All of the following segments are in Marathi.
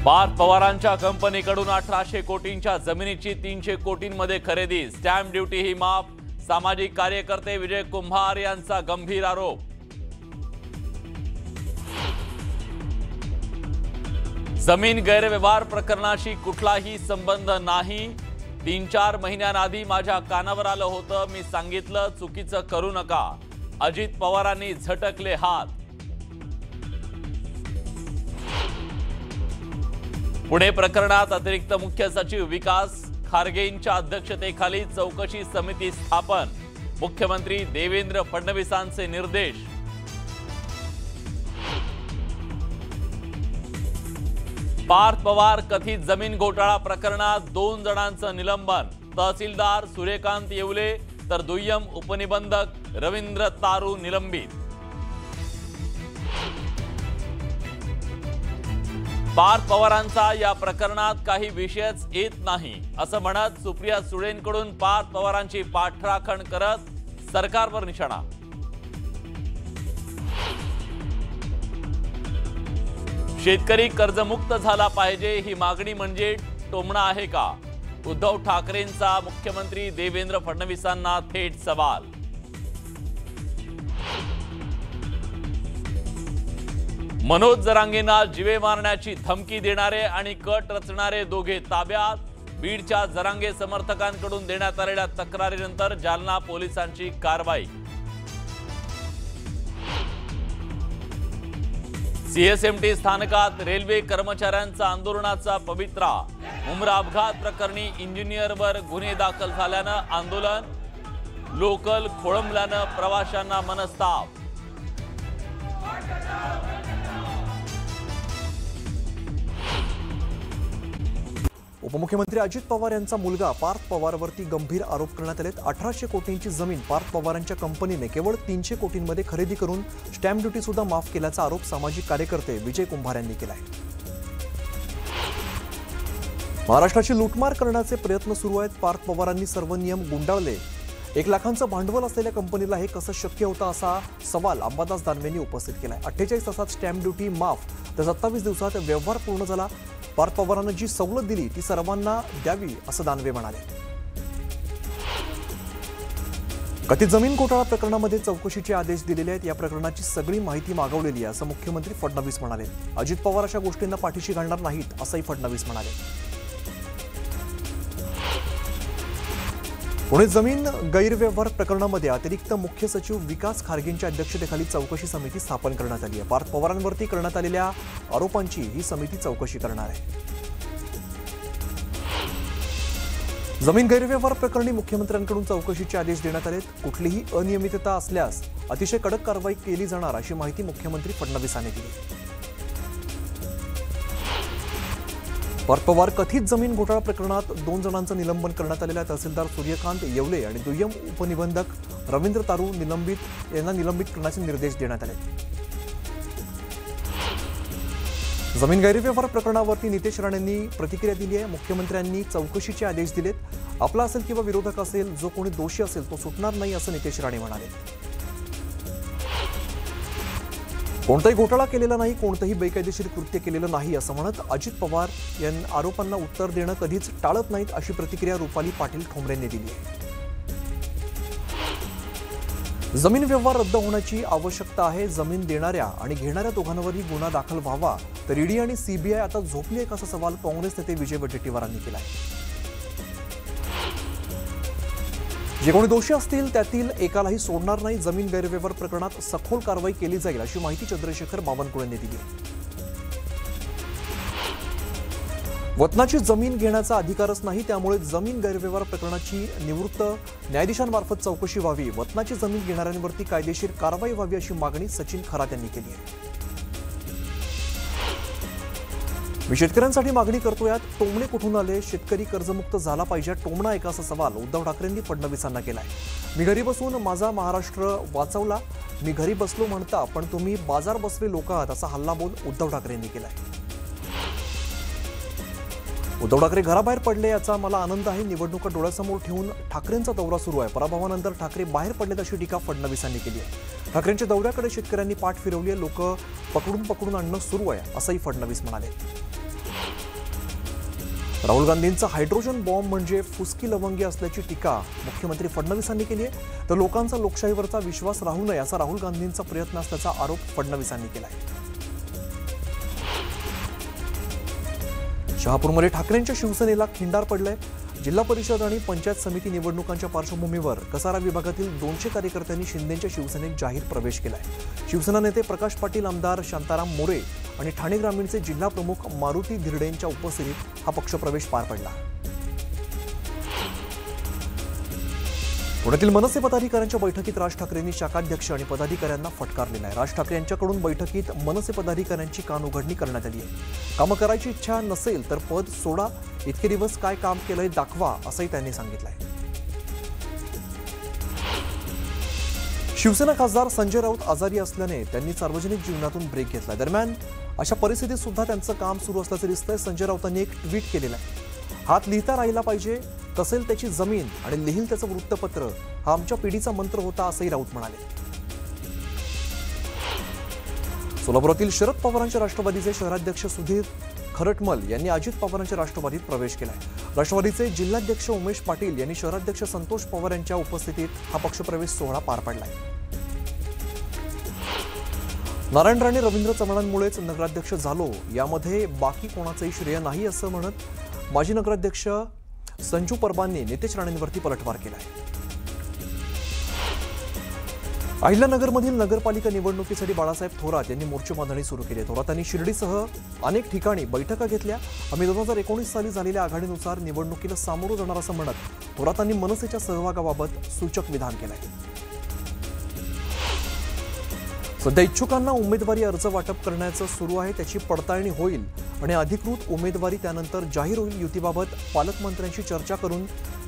पार्थ पवारांच्या कंपनीकडून 1800 कोटींच्या जमिनीची 300 कोटींमध्ये खरेदी, स्टॅम्प ड्युटी ही माफ, सामाजिक कार्यकर्ते विजय कुंभार यांचा गंभीर आरोप। जमीन गैरव्यवहार प्रकरणाशी कुठलाही संबंध नाही, 3-4 महिन्यांआधी माझ्या कानावर आलं होतं, मी सांगितलं चुकीचं करू नका, अजित पवारांनी झटकले हात। पुणे प्रकरणात अतिरिक्त मुख्य सचिव विकास खारगेंच्या अध्यक्षतेखाली चौकशी समिती स्थापन, मुख्यमंत्री देवेंद्र फडणवीसांचे निर्देश। पार्थ पवार कथित जमीन घोटाळा प्रकरणात 2 जणांचं निलंबन, तहसीलदार सूर्यकांत येवले तर दुय्यम उपनिबंधक रवींद्र तारू निलंबित। पार्थ पवारांचा या प्रकरणात काही विषयच येत नाही असं म्हणत सुप्रिया सुळेंकडून पार्थ पवारांची पाठराखण करत सरकारवर निशाणा। शेतकरी कर्जमुक्त झाला पाहिजे ही मागणी म्हणजे टोमणा आहे का? उद्धव ठाकरेंचा मुख्यमंत्री देवेंद्र फडणवीसांना थेट सवाल। मनोज जरांगेंना जीवे मारण्याची धमकी देणारे आणि कट रचणारे दोघे ताब्यात, बीडच्या जरांगे समर्थकांकडून देण्यात आलेल्या तक्रारीनंतर जालना पोलिसांची कारवाई। सीएसएमटी स्थानकात रेल्वे कर्मचाऱ्यांचा आंदोलनाचा पवित्रा, मुंब्रा अपघात प्रकरणी इंजिनियरवर गुन्हे दाखल झाल्यानं आंदोलन, लोकल खोळंबल्यानं प्रवाशांना मनस्ताप। उपमुख्यमंत्री अजित पवार यांचा मुलगा पार्थ पवारवरती गंभीर आरोप करण्यात आलेत। 1800 कोटींची जमीन पार्थ पवारांच्या कंपनीने केवळ 300 कोटींमध्ये खरेदी करून स्टॅम्प ड्युटी सुद्धा माफ केल्याचा आरोप सामाजिक कार्यकर्ते विजय कुंभार यांनी केला आहे। महाराष्ट्राची लूटमार करण्याचे प्रयत्न सुरू आहेत। पार्थ पवारांनी सर्व नियम गुंडाळले, 1 लाखांचं भांडवल असलेल्या कंपनीला हे कसं शक्य होतं असा सवाल अंबादास दानवेंनी उपस्थित केलाय। 48 तासात स्टॅम्प ड्युटी माफ तर 27 दिवसात व्यवहार पूर्ण झाला। पार्थ पवारांना जी सवलत दिली ती सर्वांना द्यावी असं दानवे म्हणाले। कथित जमीन घोटाळा प्रकरणामध्ये चौकशीचे आदेश दिलेले आहेत, या प्रकरणाची सगळी माहिती मागवलेली आहे असं मुख्यमंत्री फडणवीस म्हणाले। अजित पवार अशा गोष्टींना पाठीशी घालणार नाहीत असंही फडणवीस म्हणाले। पुणे जमीन गैरव्यवहार प्रकरणामध्ये अतिरिक्त मुख्य सचिव विकास खारगेंच्या अध्यक्षतेखाली चौकशी समिती स्थापन करण्यात आली आहे। पार्थ पवारांवरती करण्यात आलेल्या आरोपांची ही समिती चौकशी करणार आहे। जमीन गैरव्यवहार प्रकरणी मुख्यमंत्र्यांकडून चौकशीचे आदेश देण्यात आलेत। कुठलीही अनियमितता असल्यास अतिशय कडक कारवाई केली जाणार अशी माहिती मुख्यमंत्री फडणवीसांनी दिली। पार्थ पवार कथित जमीन घोटाळा प्रकरणात 2 जणांचं निलंबन करण्यात आलेल्या तहसीलदार सूर्यकांत येवले आणि दुय्यम उपनिबंधक रवींद्र तारू यांना निलंबित करण्याचे निर्देश देण्यात आले। जमीन गैरव्यवहार प्रकरणावरती नितेश राणेंनी प्रतिक्रिया दिली आहे। मुख्यमंत्र्यांनी चौकशीचे आदेश दिलेत, आपला असेल किंवा विरोधक असेल, जो कोणी दोषी असेल तो सुटणार नाही असं नितेश राणे म्हणाले। कोणताही घोटाळा केलेला नाही, कोणतंही बेकायदेशीर कृत्य केलेलं नाही असं म्हणत अजित पवार यांना आरोपांना उत्तर देणं कधीच टाळत नाहीत अशी प्रतिक्रिया रुपाली पाटील ठोंबरेंनी दिली आहे। जमीन व्यवहार रद्द होण्याची आवश्यकता आहे, जमीन देणाऱ्या आणि घेणाऱ्या दोघांवरही गुन्हा दाखल व्हावा तर ईडी आणि सीबीआय आता झोपली आहे असा सवाल काँग्रेस नेते विजय वडेट्टीवारांनी केला आहे। जे कोणी दोषी असतील त्यातील एकालाही सोडणार नाही, जमीन गैरव्यवहार प्रकरणात सखोल कारवाई केली जाईल अशी माहिती चंद्रशेखर बावनकुळेंनी दिली। वतनाची जमीन घेण्याचा अधिकारच नाही, त्यामुळे जमीन गैरव्यवहार प्रकरणाची निवृत्त न्यायाधीशांमार्फत चौकशी व्हावी, वतनाची जमीन घेणाऱ्यांवरती कायदेशीर कारवाई व्हावी अशी मागणी सचिन खरात यांनी केली आहे। मी शेतकऱ्यांसाठी मागणी करतोय, यात टोमणे कुठून आले? शेतकरी कर्जमुक्त झाला पाहिजे, टोमणा आहे का असा सवाल उद्धव ठाकरेंनी फडणवीसांना केलाय। मी घरी बसून माझा महाराष्ट्र वाचवला, मी घरी बसलो म्हणता पण तुम्ही बाजार बसले लोक आहात असा हल्लाबोल उद्धव ठाकरेंनी केलाय। उद्धव ठाकरे घराबाहेर पडले याचा मला आनंद आहे, निवडणुका डोळ्यासमोर ठेवून ठाकरेंचा दौरा सुरू आहे, पराभवानंतर ठाकरे बाहेर पडलेत अशी टीका फडणवीसांनी केली आहे। ठाकरेंच्या दौऱ्याकडे शेतकऱ्यांनी पाठ फिरवली आहे, लोक पकडून आणणं सुरू आहे असंही फडणवीस म्हणाले। राहुल गांधींचा हायड्रोजन बॉम्ब म्हणजे फुसकी लवंगी असल्याची टीका मुख्यमंत्री फडणवीसांनी केली आहे. तर लोकांचा लोकशाहीवरचा विश्वास राहू नये असा राहुल गांधींचा प्रयत्न असल्याचा आरोप फडणवीसांनी केला आहे. शहापूरमध्ये ठाकरेंच्या शिवसेनेला खिंडार पडलंय. जिल्हा परिषद आणि पंचायत समिती निवडणुकांच्या पार्श्वभूमीवर कसारा विभागातील 200 कार्यकर्त्यांनी शिंदेच्या शिवसेनेत जाहीर प्रवेश केलाय. शिवसेना नेते प्रकाश पाटील, आमदार शांताराम मोरे आणि ठाणे ग्रामीणचे जिल्हा प्रमुख मारुती धिरडेंच्या उपस्थितीत हा पक्षप्रवेश पार पडला. पुण्यातील मनसे पदाधिकाऱ्यांच्या बैठकीत राज ठाकरेंनी शाखाध्यक्ष आणि पदाधिकाऱ्यांना फटकारलेला आहे. राज ठाकरे यांच्याकडून बैठकीत मनसे पदाधिकाऱ्यांची कान उघडणी करण्यात आली आहे. कामं करायची इच्छा नसेल तर पद सोडा, इतके दिवस काय काम केलंय दाखवा, असंही त्यांनी सांगितलंय. शिवसेना खासदार संजय राऊत आजारी असल्याने त्यांनी सार्वजनिक जीवनातून ब्रेक घेतला. दरम्यान अशा परिस्थितीत सुद्धा त्यांचं काम सुरू असल्याचं दिसतंय. संजय राऊतांनी एक ट्विट केलेलं आहे. हात लिहिता राहिला पाहिजे, कसेल त्याची जमीन आणि लिहिल त्याचं वृत्तपत्र, हा आमच्या पिढीचा मंत्र होता, असंही राऊत म्हणाले. सोलापुरातील शरद पवारांच्या राष्ट्रवादीचे शहराध्यक्ष सुधीर खरटमल यांनी अजित पवारांच्या राष्ट्रवादीत प्रवेश केलाय. राष्ट्रवादीचे जिल्हाध्यक्ष उमेश पाटील यांनी शहराध्यक्ष संतोष पवार यांच्या उपस्थितीत हा पक्षप्रवेश सोहळा पार पडलाय. नारायण राणे रवींद्र चव्हाणांमुळेच नगराध्यक्ष झालो, यामध्ये बाकी कोणाचंही श्रेय नाही असं म्हणत माजी नगराध्यक्ष संजू परबांनी नितेश राणेंवरती पलटवार केलाय. अहिल्यानगरमधील नगरपालिका निवडणुकीसाठी बाळासाहेब थोरात यांनी मोर्चे बांधणी सुरू केली. थोरातांनी शिर्डीसह अनेक ठिकाणी बैठका घेतल्या. आम्ही 2019 साली झालेल्या आघाडीनुसार निवडणुकीला सामोरं जाणार असं म्हणत थोरातांनी मनसेच्या सहभागाबाबत सूचक विधान केलंय. सध्या इच्छुकांना उमेदवारी अर्ज वाटप करण्याचं सुरू आहे. त्याची पडताळणी होईल आणि अधिकृत उमेदवारी त्यानंतर जाहीर होईल. युतीबाबत पालकमंत्र्यांशी चर्चा करून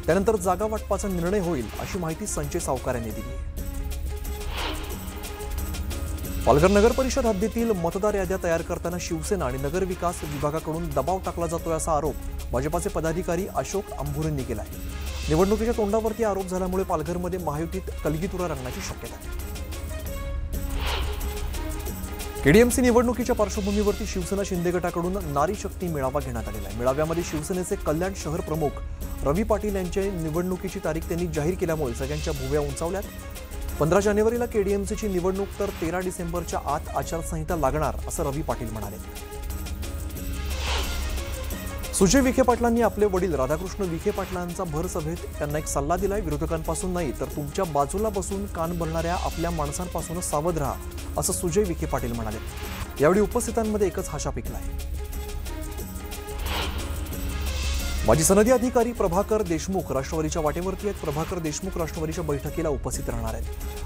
त्यानंतर जागा वाटपाचा निर्णय होईल, अशी माहिती संजय सावकार यांनी दिली आहे. पालघर नगर परिषद हद्दीतील मतदार याद्या तयार करताना शिवसेना आणि नगर विकास विभागाकडून दबाव टाकला जातोय असा आरोप भाजपाचे पदाधिकारी अशोक अंभुरेंनी केला आहे. निवडणुकीच्या तोंडावरती आरोप झाल्यामुळे पालघरमध्ये महायुतीत कलगीतुरा रंगण्याची शक्यता आहे. केडीएमसी निवडणुकीच्या पार्श्वभूमीवरती शिवसेना शिंदे गटाकडून नारी शक्ती मेळावा घेण्यात आलेला आहे. मेळाव्यामध्ये शिवसेनेचे कल्याण शहर प्रमुख रवी पाटील यांच्या निवडणुकीची तारीख त्यांनी जाहीर केल्यामुळे सगळ्यांच्या भुवया उंचावल्यात. 15 जानेवारीला केडीएमसीची निवडणूक तर 13 डिसेंबरच्या आत आचारसंहिता लागणार, असं रवी पाटील म्हणाले. सुजय विखे पाटलांनी आपले वडील राधाकृष्ण विखे पाटलांचा भर सभेत त्यांना एक सल्ला दिलाय. विरोधकांपासून नाही तर तुमच्या बाजूला बसून कान भरणाऱ्या आपल्या माणसांपासूनच सावध राहा, असं सुजय विखे पाटील म्हणाले. यावेळी उपस्थितांमध्ये एकच हाशा पिकलाय. माजी सनदी अधिकारी प्रभाकर देशमुख राष्ट्रवादीच्या वाटेवरती आहेत. प्रभाकर देशमुख राष्ट्रवादीच्या बैठकीला उपस्थित राहणार आहेत.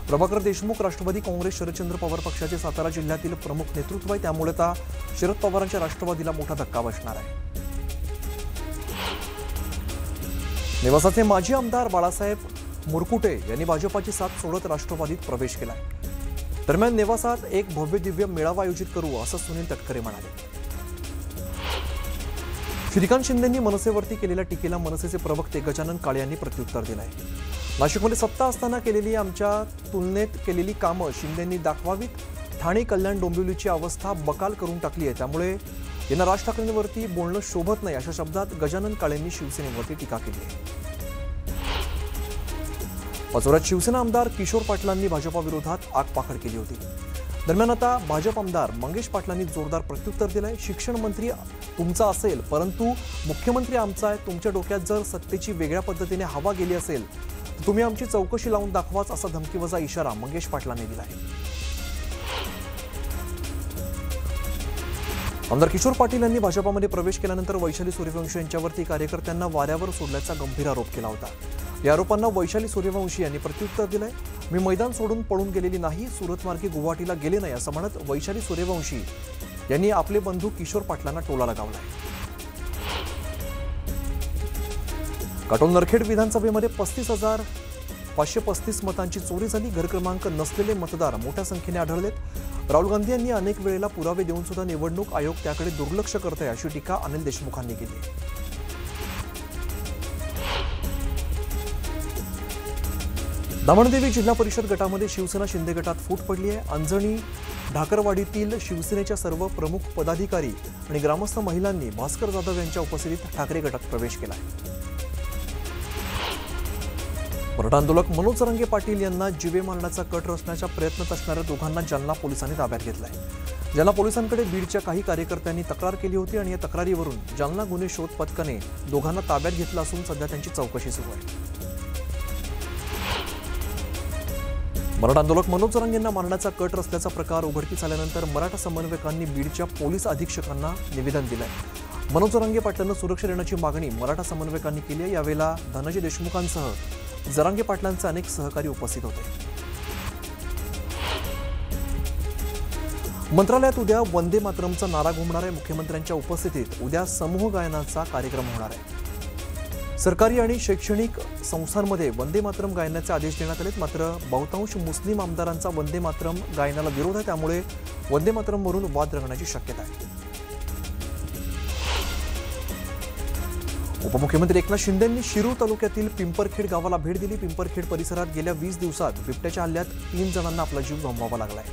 प्रभाकर देशमुख राष्ट्रवादी काँग्रेस शरदचंद्र पवार पक्षाचे सातारा जिल्ह्यातील प्रमुख नेतृत्व आहे. त्यामुळे आता शरद पवारांच्या राष्ट्रवादीला मोठा धक्का बसणार आहे. नेवासाचे माजी आमदार बाळासाहेब मुरकुटे यांनी भाजपाची साथ सोडत राष्ट्रवादीत प्रवेश केला. दरम्यान नेवासात एक भव्य दिव्य मेळावा आयोजित करू, असं सुनील तटकरे म्हणाले. श्रीकांत शिंदेंनी मनसेवरती केलेल्या टीकेला मनसेचे प्रवक्ते गजानन काळे यांनी प्रत्युत्तर दिलंय. नाशिकमध्ये सत्ता असताना केलेली आमच्या तुलनेत केलेली कामं शिंदेंनी दाखवावीत. ठाणे, कल्याण, डोंबिवलीची अवस्था बकाल करून टाकली आहे, त्यामुळे यांना राज ठाकरेंवरती बोलणं शोभत नाही, अशा शब्दात गजानन काळेंनी शिवसेनेवरती टीका केली आहे. पाचोऱ्यात शिवसेना आमदार किशोर पाटलांनी भाजपाविरोधात आगपाखड केली होती. दरम्यान आता भाजप आमदार मंगेश पाटलांनी जोरदार प्रत्युत्तर दिलंय. शिक्षण मंत्री तुमचा असेल परंतु मुख्यमंत्री आमचा आहे. तुमच्या डोक्यात जर सत्तेची वेगळ्या पद्धतीने हवा गेली असेल तर तुम्ही आमची चौकशी लावून दाखवाच, असा धमकीवजा इशारा मंगेश पाटलांनी दिलाय. आमदार किशोर पाटील यांनी भाजपामध्ये प्रवेश केल्यानंतर वैशाली सूर्यवंशी यांच्यावरती कार्यकर्त्यांना वाऱ्यावर सोडल्याचा गंभीर आरोप केला होता. या आरोपांना वैशाली सूर्यवंशी यांनी प्रत्युत्तर दिलंय. मी मैदान सोडून पळून गेलेली नाही, सुरतमार्गे गुवाहाटीला गेले नाही, असं म्हणत वैशाली सूर्यवंशी यांनी आपले बंधू किशोर पाटलांना टोला लगावलाय. काटोल नरखेड विधानसभेमध्ये 35,535 मतांची चोरी झाली. घर क्रमांक नसलेले मतदार मोठ्या संख्येने आढळलेत. राहुल गांधी यांनी अनेक वेळेला पुरावे देऊन सुद्धा निवडणूक आयोग त्याकडे दुर्लक्ष करत आहे, अशी टीका अनिल देशमुखांनी केली. दमणदेवी जिल्हा परिषद गटामध्ये शिवसेना शिंदे गटात फूट पडली आहे. अंजनी ढाकरवाडीतील शिवसेनेच्या सर्व प्रमुख पदाधिकारी आणि ग्रामस्थ महिलांनी भास्कर जाधव यांच्या उपस्थितीत ठाकरे गटात प्रवेश केला आहे. मराठा आंदोलक मनोज जरांगे पाटील यांना जीवे मारण्याचा कट रचण्याच्या प्रयत्नात असणाऱ्या दोघांना जालना पोलिसांनी ताब्यात घेतलाय. जालना पोलिसांकडे बीडच्या काही कार्यकर्त्यांनी तक्रार केली होती आणि या तक्रारीवरून जालना गुन्हे शोध पथकाने दोघांना ताब्यात घेतलं असून सध्या त्यांची चौकशी सुरू आहे. मराठा आंदोलक मनोज जरांगेंना मारण्याचा कट रचल्याचा प्रकार उघडकीस आल्यानंतर मराठा समन्वयकांनी बीडच्या पोलीस अधीक्षकांना निवेदन दिलंय. मनोज जरांगे पाटलांना सुरक्षा देण्याची मागणी मराठा समन्वयकांनी केली आहे. यावेळेला धनंजय देशमुखांसह जरांगे पाटलांचे अनेक सहकारी उपस्थित होते. मंत्रालयात उद्या वंदे मातरमचा नारा घुमणार आहे. मुख्यमंत्र्यांच्या उपस्थितीत उद्या समूह गायनाचा कार्यक्रम होणार आहे. सरकारी आणि शैक्षणिक संस्थांमध्ये वंदे मातरम गायनाचे आदेश देण्यात आलेत. मात्र बहुतांश मुस्लिम आमदारांचा वंदे मातरम गायनाला विरोध आहे. त्यामुळे वंदे मातरमवरून वाद रंगण्याची शक्यता आहे. उपमुख्यमंत्री एकनाथ शिंदेंनी शिरूर तालुक्यातील पिंपरखेड गावाला भेट दिली. पिंपरखेड परिसरात गेल्या 20 दिवसात बिबट्याच्या हल्ल्यात 3 जणांना आपला जीव गमवावा लागलाय.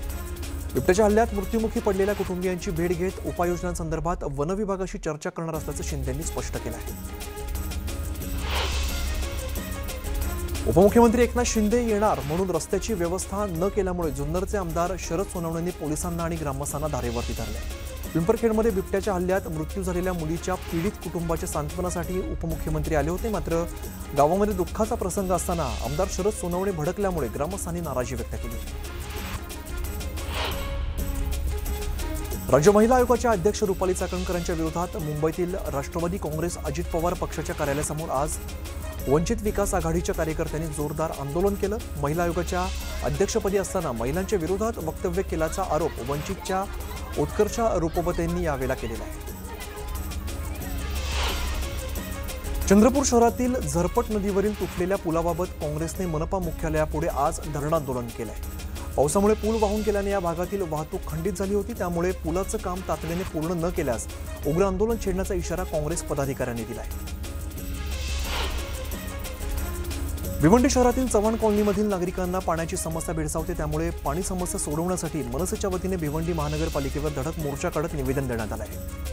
बिबट्याच्या हल्ल्यात मृत्युमुखी पडलेल्या कुटुंबियांची भेट घेत उपाययोजनांसंदर्भात वनविभागाशी चर्चा करणार असल्याचं शिंदेंनी स्पष्ट केलं आहे. उपमुख्यमंत्री एकनाथ शिंदे येणार म्हणून रस्त्याची व्यवस्था न केल्यामुळे जुन्नरचे आमदार शरद सोनवणेंनी पोलिसांना आणि ग्रामस्थांना धारेवरती धरले. पिंपरखेडमध्ये बिबट्याच्या हल्ल्यात मृत्यू झालेल्या मुलीच्या पीडित कुटुंबाच्या सांत्वनासाठी उपमुख्यमंत्री आले होते. मात्र गावामध्ये दुःखाचा प्रसंग असताना आमदार शरद सोनवणे भडकल्यामुळे ग्रामस्थांनी नाराजी व्यक्त केली. राज्य महिला आयोगाच्या अध्यक्ष रुपाली चाकणकरांच्या विरोधात मुंबईतील राष्ट्रवादी काँग्रेस अजित पवार पक्षाच्या कार्यालयासमोर आज वंचित विकास आघाडीच्या कार्यकर्त्यांनी जोरदार आंदोलन केलं. महिला आयोगाच्या अध्यक्षपदी असताना महिलांच्या विरोधात वक्तव्य केल्याचा आरोप वंचितच्या उत्कर्षा रुपवते यांनी यावेळेला केलेला आहे. चंद्रपूर शहरातील झरपट नदीवरील तुटलेल्या पुलाबाबत काँग्रेसने मनपा मुख्यालयापुढे आज धरणं आंदोलन केलंय. पावसामुळे पूल वाहून गेल्याने या भागातील वाहतूक खंडित झाली होती. त्यामुळे पुलाचं काम तातडीने पूर्ण न केल्यास उग्र आंदोलन छेडण्याचा इशारा काँग्रेस पदाधिकाऱ्यांनी दिलाय. भिवंडी शहरातील चव्हाण कॉलनीमधील नागरिकांना पाण्याची समस्या भेडसावते. त्यामुळे पाणी समस्या सोडवण्यासाठी मनसेच्या वतीने भिवंडी महानगरपालिकेवर धडक मोर्चा काढत निवेदन देण्यात आलं आहे.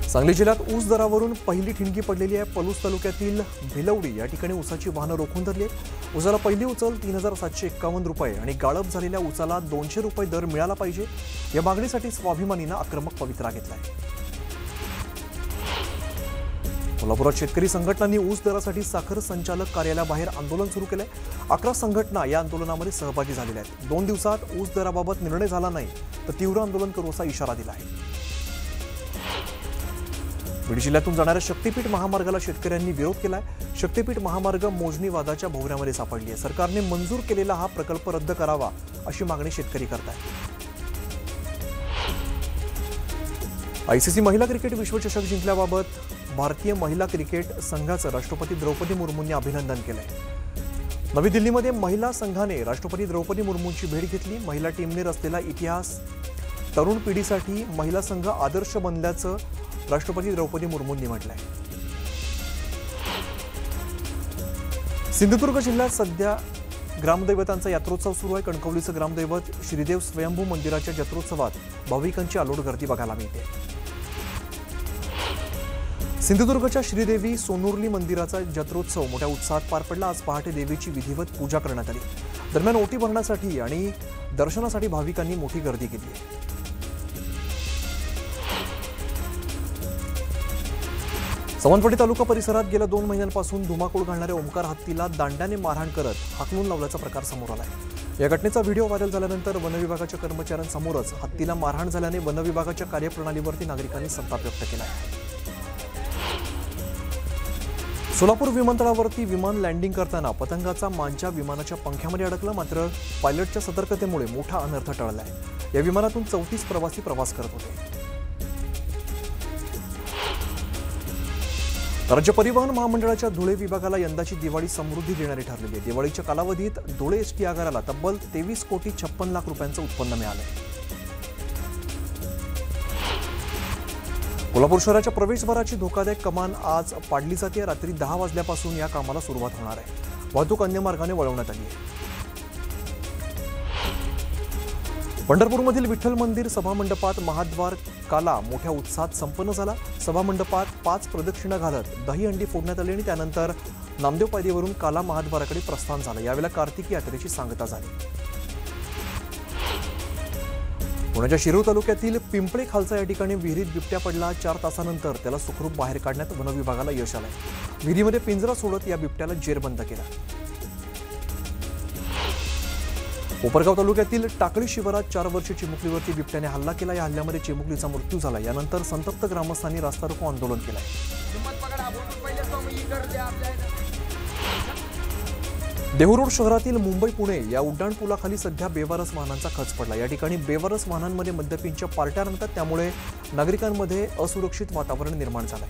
सांगली जिल्ह्यात ऊस दरावरून पहिली ठिणगी पडलेली आहे. पलूस तालुक्यातील भिलवडी या ठिकाणी ऊसाची वाहनं रोखून धरली आहेत. ऊसाला पहिली उचल 3,751 रुपये आणि गाळप झालेल्या ऊसाला 200 रुपये दर मिळाला पाहिजे या मागणीसाठी स्वाभिमानीनं आक्रमक पवित्रा घेतलाय. कोल्हापुरात शेतकरी संघटनांनी ऊस दरासाठी साखर संचालक कार्यालयाबाहेर आंदोलन सुरू केलंय. 11 संघटना या आंदोलनामध्ये सहभागी झालेल्या आहेत. 2 दिवसात ऊस दराबाबत निर्णय झाला नाही तर तीव्र आंदोलन करू असा इशारा दिला आहे. बीड जिल्ह्यातून जाणाऱ्या शक्तीपीठ महामार्गाला शेतकऱ्यांनी विरोध केलाय. शक्तीपीठ महामार्ग मोजणी वादाच्या भोवऱ्यामध्ये सापडली आहे. सरकारने मंजूर केलेला हा प्रकल्प रद्द करावा अशी मागणी शेतकरी करतायत. आयसीसी महिला क्रिकेट विश्वचषक जिंकल्याबाबत भारतीय महिला क्रिकेट संघाचं राष्ट्रपती द्रौपदी मुर्मूंनी अभिनंदन केलंय. नवी दिल्लीमध्ये महिला संघाने राष्ट्रपती द्रौपदी मुर्मूंची भेट घेतली. महिला टीमने रचलेला इतिहास तरुण पिढीसाठी महिला संघ आदर्श बनल्याचं राष्ट्रपती द्रौपदी मुर्मूंनी म्हटलंय. सिंधुदुर्ग जिल्ह्यात सध्या ग्रामदैवतांचा यात्रोत्सव सुरू आहे. कणकवलीचं ग्रामदैवत श्रीदेव स्वयंभू मंदिराच्या जत्रोत्सवात भाविकांची अलोट गर्दी बघायला मिळते. सिंधुदुर्गच्या श्रीदेवी सोनुर्ली मंदिराचा जत्रोत्सव मोठ्या उत्साहात पार पडला. आज पहाटे देवीची विधिवत पूजा करण्यात आली. दरम्यान ओटी भरण्यासाठी आणि दर्शनासाठी भाविकांनी मोठी गर्दी केली आहे. सावंतवाडी तालुका परिसरात गेल्या 2 महिन्यांपासून धुमाकूळ घालणाऱ्या ओमकार हत्तीला दांड्याने मारहाण करत हाकलून लावल्याचा प्रकार समोर आलाय. या घटनेचा व्हिडिओ व्हायरल झाल्यानंतर वनविभागाच्या कर्मचाऱ्यांसमोरच हत्तीला मारहाण झाल्याने वनविभागाच्या कार्यप्रणालीवरती नागरिकांनी संताप व्यक्त केला आहे. सोलापूर विमानतळावरती विमान लँडिंग करताना पतंगाचा मांजा विमानाच्या पंख्यामध्ये अडकला. मात्र पायलटच्या सतर्कतेमुळे मोठा अनर्थ टळलाय. या विमानातून 34 प्रवासी प्रवास करत होते. राज्य परिवहन महामंडळाच्या धुळे विभागाला यंदाची दिवाळी समृद्धी देणारी ठरलेली आहे. दिवाळीच्या कालावधीत धुळे एसटी आगाराला तब्बल 23,56,00,000 रुपयांचं उत्पन्न मिळालंय. कोल्हापूर शहराच्या प्रवेशद्वाराची धोकादायक कमान आज पाडली जाते. रात्री 10 वाजल्यापासून या कामाला सुरुवात होणार आहे. वाहतूक अन्य मार्गाने वळवण्यात आली आहे. पंढरपूरमधील विठ्ठल मंदिर सभामंडपात महाद्वार काला मोठ्या उत्साहात संपन्न झाला. सभामंडपात 5 प्रदक्षिणा घालत दही अंडी फोडण्यात आली आणि त्यानंतर नामदेव पायरीवरून काला महाद्वाराकडे प्रस्थान झालं. यावेळेला कार्तिकी यात्रेची सांगता झाली. पुण्याच्या शिरूर तालुक्यातील पिंपळे खालसा या ठिकाणी विहिरीत बिबट्या पडला. 4 तासानंतर त्याला सुखरूप बाहेर काढण्यात वनविभागाला यश आलंय. विहिरीमध्ये पिंजरा सोडत या बिबट्याला जेरबंद केला. कोपरगाव तालुक्यातील टाकळी शिवारात 4 वर्षीय चिमुकलीवरती बिबट्याने हल्ला केला. या हल्ल्यामध्ये चिमुकलीचा मृत्यू झाला. यानंतर संतप्त ग्रामस्थांनी रास्ता रोको आंदोलन केलंय. देहूरोड शहरातील मुंबई पुणे या उड्डाणपुलाखाली सध्या बेवारस वाहनांचा खच पडला. या ठिकाणी बेवारस वाहनांमध्ये मद्यपींच्या पार्ट्या रंगतात. त्यामुळे नागरिकांमध्ये असुरक्षित वातावरण निर्माण झालंय.